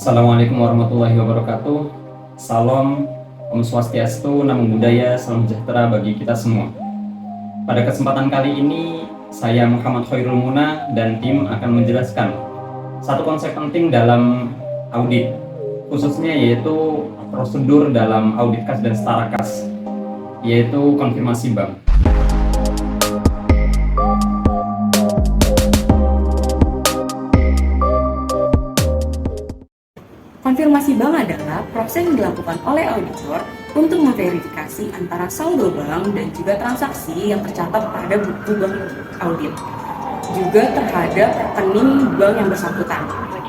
Assalamualaikum warahmatullahi wabarakatuh. Salam, Om Swastiastu, Namo Buddhaya, salam sejahtera bagi kita semua. Pada kesempatan kali ini, saya Muhammad Khairul Muna dan tim akan menjelaskan satu konsep penting dalam audit, khususnya yaitu prosedur dalam audit kas dan setara kas, yaitu konfirmasi bank. Konfirmasi bank adalah proses yang dilakukan oleh auditor untuk memverifikasi antara saldo bank dan juga transaksi yang tercatat pada buku bank audit, juga terhadap rekening bank yang bersangkutan.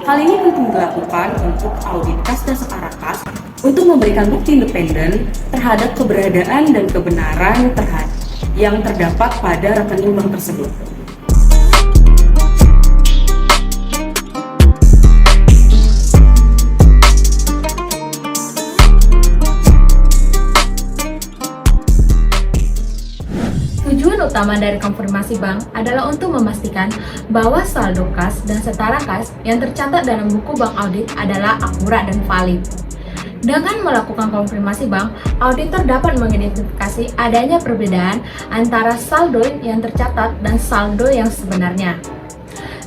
Hal ini penting dilakukan untuk audit kas dan setara kas untuk memberikan bukti independen terhadap keberadaan dan kebenaran yang terdapat pada rekening bank tersebut. Tujuan utama dari konfirmasi bank adalah untuk memastikan bahwa saldo kas dan setara kas yang tercatat dalam buku bank audit adalah akurat dan valid. Dengan melakukan konfirmasi bank, auditor dapat mengidentifikasi adanya perbedaan antara saldo yang tercatat dan saldo yang sebenarnya,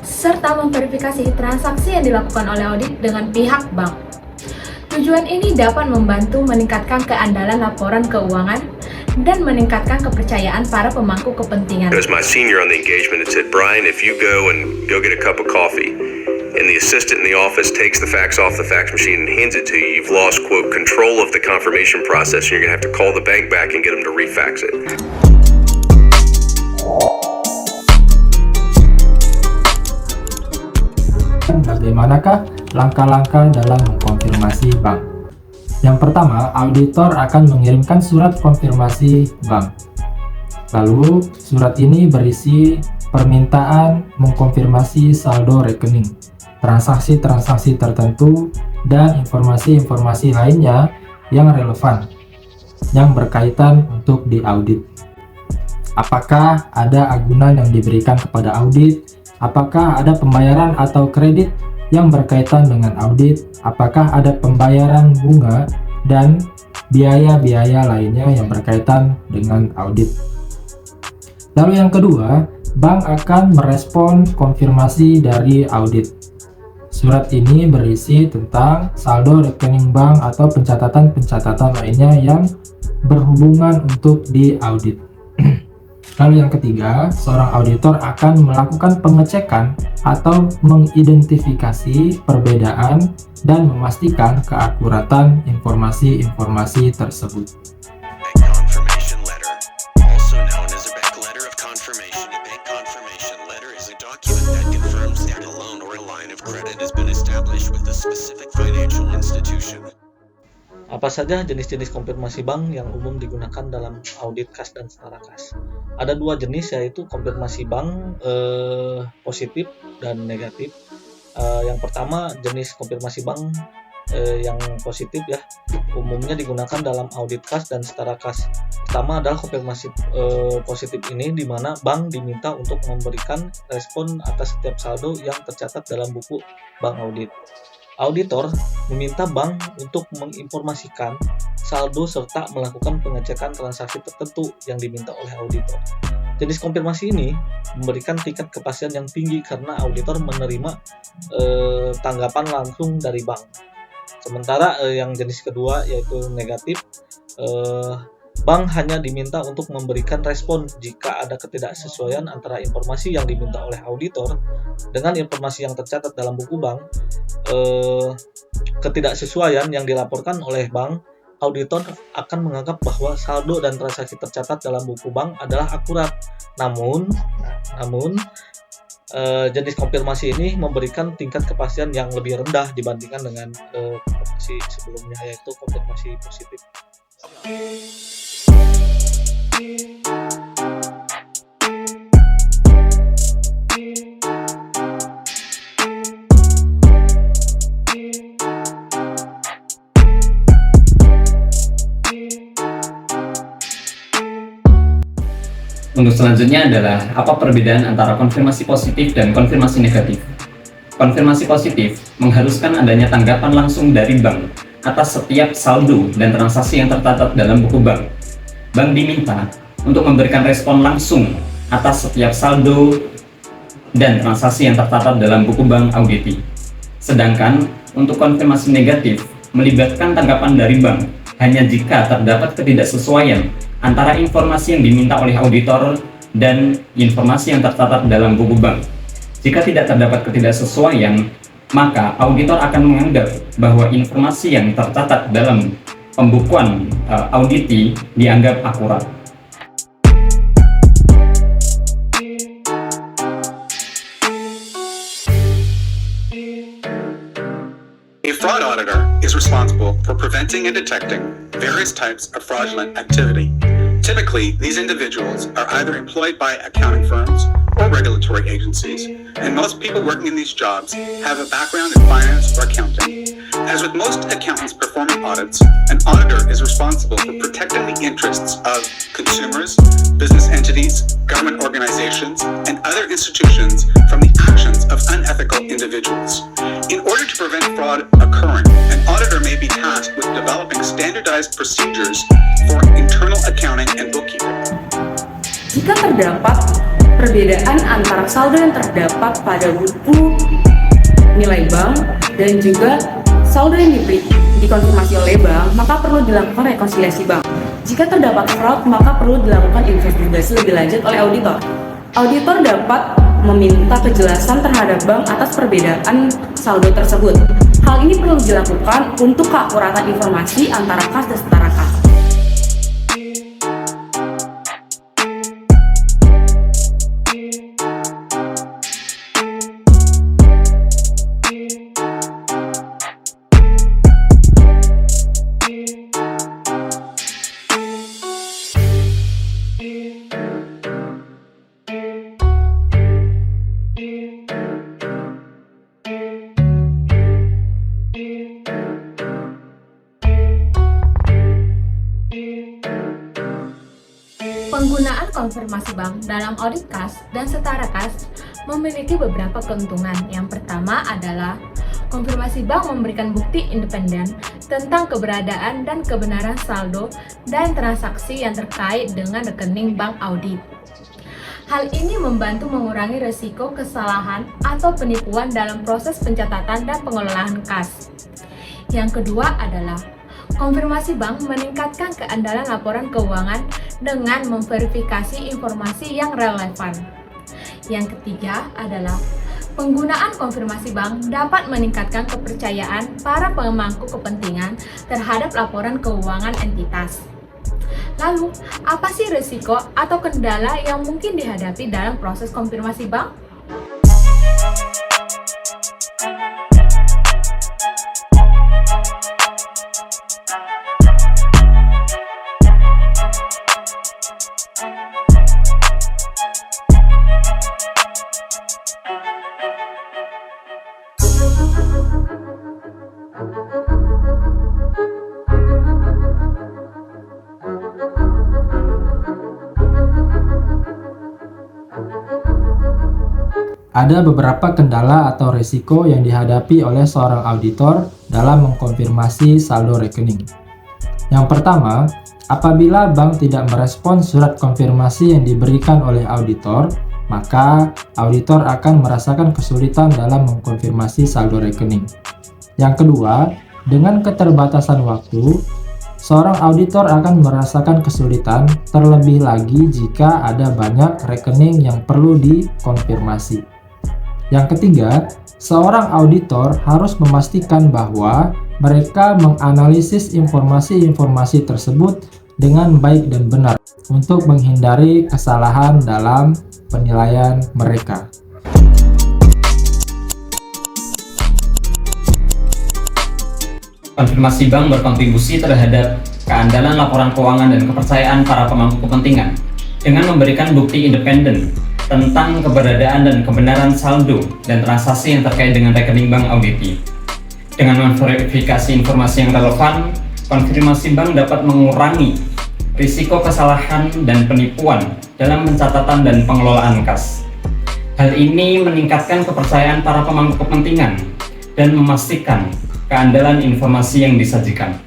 serta memverifikasi transaksi yang dilakukan oleh audit dengan pihak bank. Tujuan ini dapat membantu meningkatkan keandalan laporan keuangan dan meningkatkan kepercayaan para pemangku kepentingan. As my senior on the engagement had said, Brian, if you go get a cup of coffee, and the assistant in the office takes the fax off the fax machine and hands it to you, you've lost, quote, control of the confirmation process, and you're going to have to call the bank back and get them to refax it. Bagaimanakah langkah-langkah dalam mengkonfirmasi bank? Yang pertama, auditor akan mengirimkan surat konfirmasi bank. Lalu, surat ini berisi permintaan mengkonfirmasi saldo rekening, transaksi-transaksi tertentu, dan informasi-informasi lainnya yang relevan, yang berkaitan untuk diaudit. Apakah ada agunan yang diberikan kepada audit? Apakah ada pembayaran atau kredit yang berkaitan dengan audit? Apakah ada pembayaran bunga dan biaya-biaya lainnya yang berkaitan dengan audit? Lalu yang kedua, bank akan merespon konfirmasi dari audit. Surat ini berisi tentang saldo rekening bank atau pencatatan-pencatatan lainnya yang berhubungan untuk diaudit. Lalu yang ketiga, seorang auditor akan melakukan pengecekan atau mengidentifikasi perbedaan dan memastikan keakuratan informasi-informasi tersebut. Bank confirmation letter, also known as a bank letter of confirmation. A bank confirmation letter is a document that confirms that a loan or a line of credit has been established with a specific financial institution. Apa saja jenis-jenis konfirmasi bank yang umum digunakan dalam audit kas dan setara kas? Ada dua jenis, yaitu konfirmasi bank positif dan negatif. Yang pertama, jenis konfirmasi bank yang positif ya, umumnya digunakan dalam audit kas dan setara kas. Pertama adalah konfirmasi positif ini, di mana bank diminta untuk memberikan respon atas setiap saldo yang tercatat dalam buku bank audit. Auditor meminta bank untuk menginformasikan saldo serta melakukan pengecekan transaksi tertentu yang diminta oleh auditor. Jenis konfirmasi ini memberikan tingkat kepastian yang tinggi karena auditor menerima tanggapan langsung dari bank. Sementara yang jenis kedua yaitu negatif, bank hanya diminta untuk memberikan respon jika ada ketidaksesuaian antara informasi yang diminta oleh auditor dengan informasi yang tercatat dalam buku bank. Ketidaksesuaian yang dilaporkan oleh bank, auditor akan menganggap bahwa saldo dan transaksi tercatat dalam buku bank adalah akurat. Namun jenis konfirmasi ini memberikan tingkat kepastian yang lebih rendah dibandingkan dengan konfirmasi sebelumnya, yaitu konfirmasi positif. Untuk selanjutnya adalah apa perbedaan antara konfirmasi positif dan konfirmasi negatif. Konfirmasi positif mengharuskan adanya tanggapan langsung dari bank atas setiap saldo dan transaksi yang tercatat dalam buku bank. Bank diminta untuk memberikan respon langsung atas setiap saldo dan transaksi yang tercatat dalam buku bank auditi. Sedangkan untuk konfirmasi negatif melibatkan tanggapan dari bank hanya jika terdapat ketidaksesuaian antara informasi yang diminta oleh auditor dan informasi yang tercatat dalam buku bank. Jika tidak terdapat ketidaksesuaian, maka auditor akan menganggap bahwa informasi yang tercatat dalam pembukuan auditi dianggap akurat. A fraud auditor is responsible for preventing and detecting various types of fraudulent activity. Typically, these individuals are either employed by accounting firms or regulatory agencies, and most people working in these jobs have a background in finance or accounting. As with most accountants performing audits, an auditor is responsible for protecting the interests of consumers, business entities, government organizations, and other institutions from the actions of unethical individuals. In order to prevent fraud occurring, an auditor may be tasked with developing standardized procedures for internal accounting and bookkeeping. Jika terdapat perbedaan antara saldo yang terdapat pada buku nilai bank dan juga saldo yang dikonfirmasi oleh bank, maka perlu dilakukan rekonsiliasi bank. Jika terdapat fraud, maka perlu dilakukan investigasi lebih lanjut oleh auditor. Auditor dapat meminta kejelasan terhadap bank atas perbedaan saldo tersebut. Hal ini perlu dilakukan untuk keakuratan informasi antara kas dan setara kas. Penggunaan konfirmasi bank dalam audit kas dan setara kas memiliki beberapa keuntungan. Yang pertama adalah konfirmasi bank memberikan bukti independen tentang keberadaan dan kebenaran saldo dan transaksi yang terkait dengan rekening bank audit. Hal ini membantu mengurangi risiko kesalahan atau penipuan dalam proses pencatatan dan pengelolaan kas. Yang kedua adalah konfirmasi bank meningkatkan keandalan laporan keuangan dengan memverifikasi informasi yang relevan. Yang ketiga adalah penggunaan konfirmasi bank dapat meningkatkan kepercayaan para pemangku kepentingan terhadap laporan keuangan entitas. Lalu, apa sih risiko atau kendala yang mungkin dihadapi dalam proses konfirmasi bank? Ada beberapa kendala atau risiko yang dihadapi oleh seorang auditor dalam mengkonfirmasi saldo rekening. Yang pertama, apabila bank tidak merespon surat konfirmasi yang diberikan oleh auditor, maka auditor akan merasakan kesulitan dalam mengkonfirmasi saldo rekening. Yang kedua, dengan keterbatasan waktu, seorang auditor akan merasakan kesulitan, terlebih lagi jika ada banyak rekening yang perlu dikonfirmasi. Yang ketiga, seorang auditor harus memastikan bahwa mereka menganalisis informasi-informasi tersebut dengan baik dan benar untuk menghindari kesalahan dalam penilaian mereka. Konfirmasi bank berkontribusi terhadap keandalan laporan keuangan dan kepercayaan para pemangku kepentingan dengan memberikan bukti independen tentang keberadaan dan kebenaran saldo dan transaksi yang terkait dengan rekening bank auditi. Dengan memverifikasi informasi yang relevan, konfirmasi bank dapat mengurangi risiko kesalahan dan penipuan dalam pencatatan dan pengelolaan kas. Hal ini meningkatkan kepercayaan para pemangku kepentingan dan memastikan keandalan informasi yang disajikan.